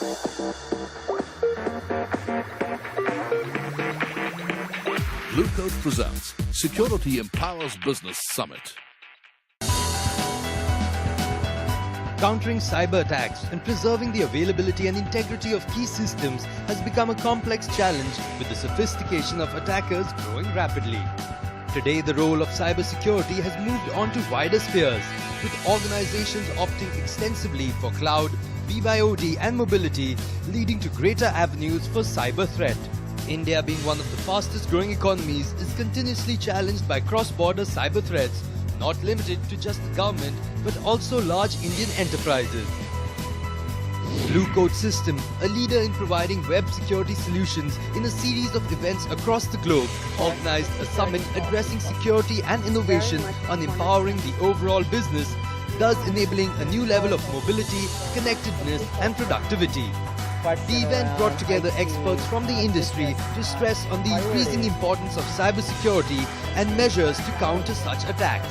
Blue Coat presents Security Empowers Business Summit. Countering cyber attacks and preserving the availability and integrity of key systems has become a complex challenge, with the sophistication of attackers growing rapidly. Today, the role of cybersecurity has moved on to wider spheres, with organizations opting extensively for cloud, BYOD and mobility, leading to greater avenues for cyber threat. India, being one of the fastest growing economies, is continuously challenged by cross-border cyber threats, not limited to just the government, but also large Indian enterprises. Blue Coat Systems, a leader in providing web security solutions in a series of events across the globe, organized a summit addressing security and innovation on empowering the overall business, thus enabling a new level of mobility, connectedness and productivity. The event brought together experts from the industry to stress on the increasing importance of cybersecurity and measures to counter such attacks.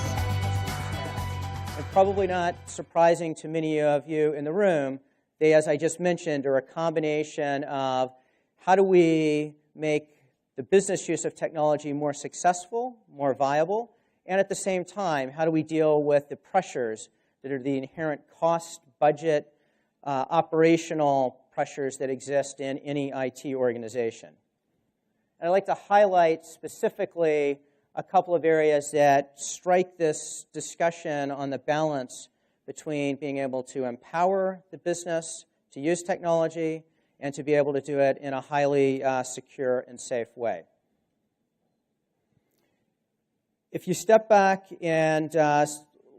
And probably not surprising to many of you in the room, they, as I just mentioned, are a combination of how do we make the business use of technology more successful, more viable, and at the same time, how do we deal with the pressures that are the inherent cost, budget, operational pressures that exist in any IT organization. And I'd like to highlight specifically a couple of areas that strike this discussion on the balance between being able to empower the business to use technology and to be able to do it in a highly secure and safe way. If you step back and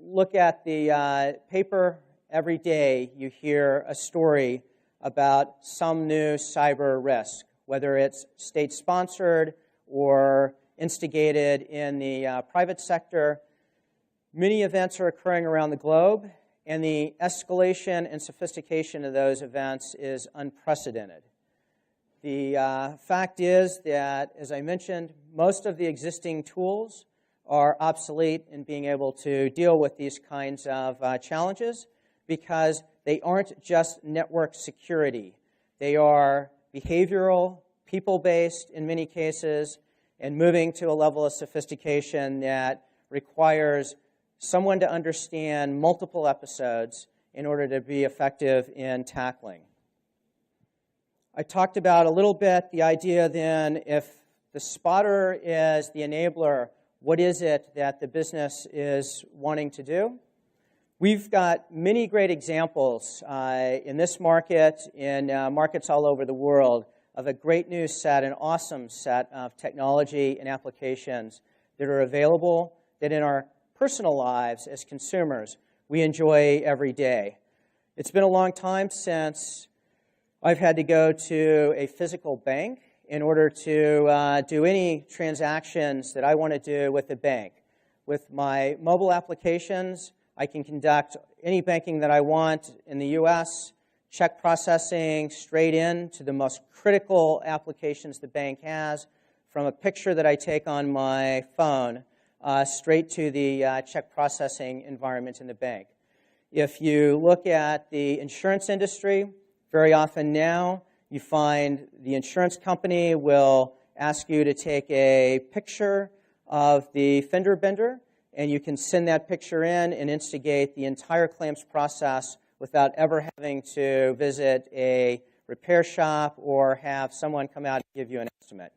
look at the paper every day, you hear a story about some new cyber risk, whether it's state-sponsored or instigated in the private sector. Many events are occurring around the globe, and the escalation and sophistication of those events is unprecedented. The fact is that, as I mentioned, most of the existing tools are obsolete in being able to deal with these kinds of challenges, because they aren't just network security. They are behavioral, people-based in many cases, and moving to a level of sophistication that requires someone to understand multiple episodes in order to be effective in tackling. I talked about a little bit the idea then, if the spotter is the enabler, what is it that the business is wanting to do? We've got many great examples in this market, in markets all over the world, of a great new set, an awesome set of technology and applications that are available, that in our personal lives as consumers we enjoy every day. It's been a long time since I've had to go to a physical bank in order to do any transactions that I want to do with the bank. With my mobile applications, I can conduct any banking that I want in the U.S., check processing straight in to the most critical applications the bank has, from a picture that I take on my phone straight to the check processing environment in the bank. If you look at the insurance industry, very often now you find the insurance company will ask you to take a picture of the fender bender, and you can send that picture in and instigate the entire claims process without ever having to visit a repair shop or have someone come out and give you an estimate.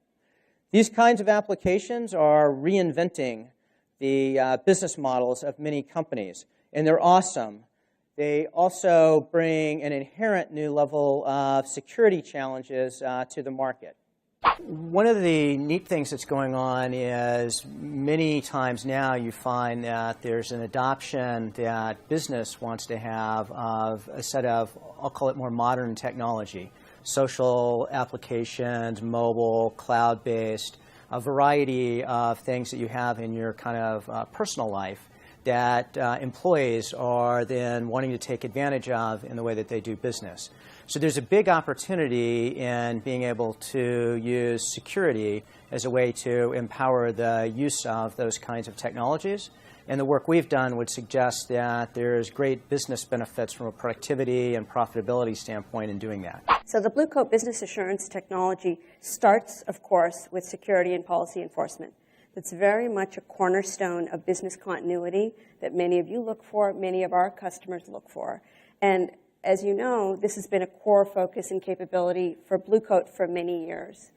These kinds of applications are reinventing the business models of many companies, and they're awesome. They also bring an inherent new level of security challenges to the market. One of the neat things that's going on is many times now you find that there's an adoption that business wants to have of a set of, I'll call it more modern technology, social applications, mobile, cloud-based, a variety of things that you have in your kind of personal life that employees are then wanting to take advantage of in the way that they do business. So there's a big opportunity in being able to use security as a way to empower the use of those kinds of technologies And the work we've done would suggest that there's great business benefits from a productivity and profitability standpoint in doing that. So the Blue Coat business assurance technology starts, of course, with security and policy enforcement. That's very much a cornerstone of business continuity that many of you look for, many of our customers look for. And as you know, this has been a core focus and capability for Blue Coat for many years.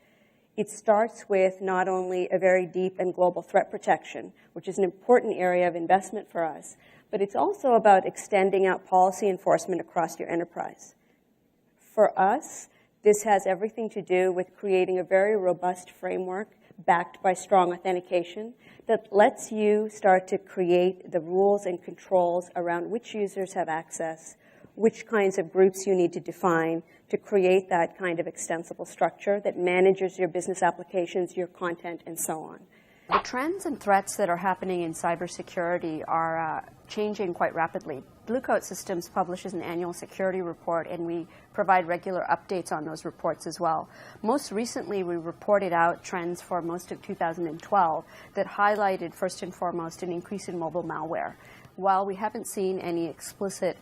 It starts with not only a very deep and global threat protection, which is an important area of investment for us, but it's also about extending out policy enforcement across your enterprise. For us, this has everything to do with creating a very robust framework backed by strong authentication that lets you start to create the rules and controls around which users have access, which kinds of groups you need to define to create that kind of extensible structure that manages your business applications, your content, and so on. The trends and threats that are happening in cybersecurity are changing quite rapidly. Blue Coat Systems publishes an annual security report, and we provide regular updates on those reports as well. Most recently, we reported out trends for most of 2012 that highlighted, first and foremost, an increase in mobile malware. While we haven't seen any explicit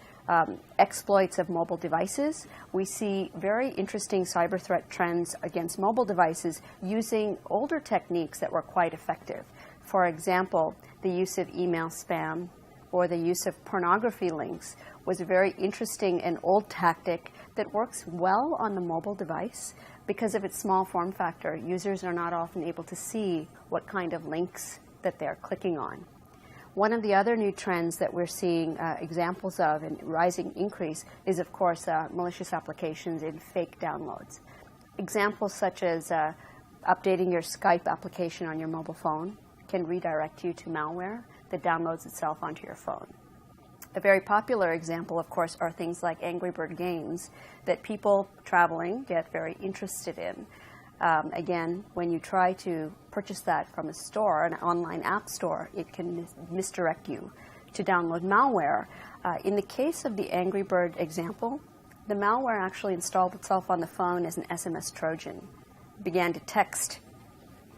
exploits of mobile devices, we see very interesting cyber threat trends against mobile devices using older techniques that were quite effective. For example, the use of email spam or the use of pornography links was a very interesting and old tactic that works well on the mobile device because of its small form factor. Users are not often able to see what kind of links that they're clicking on. One of the other new trends that we're seeing examples of and rising increase is, of course, malicious applications and fake downloads. Examples such as updating your Skype application on your mobile phone can redirect you to malware that downloads itself onto your phone. A very popular example, of course, are things like Angry Bird games that people traveling get very interested in. Again, when you try to purchase that from a store, an online app store, it can misdirect you to download malware. In the case of the Angry Bird example, the malware actually installed itself on the phone as an SMS Trojan, began to text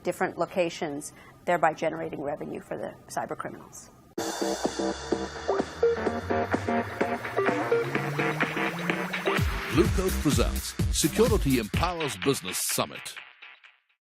different locations, thereby generating revenue for the cyber criminals. Blue Coat presents Security Empowers Business Summit.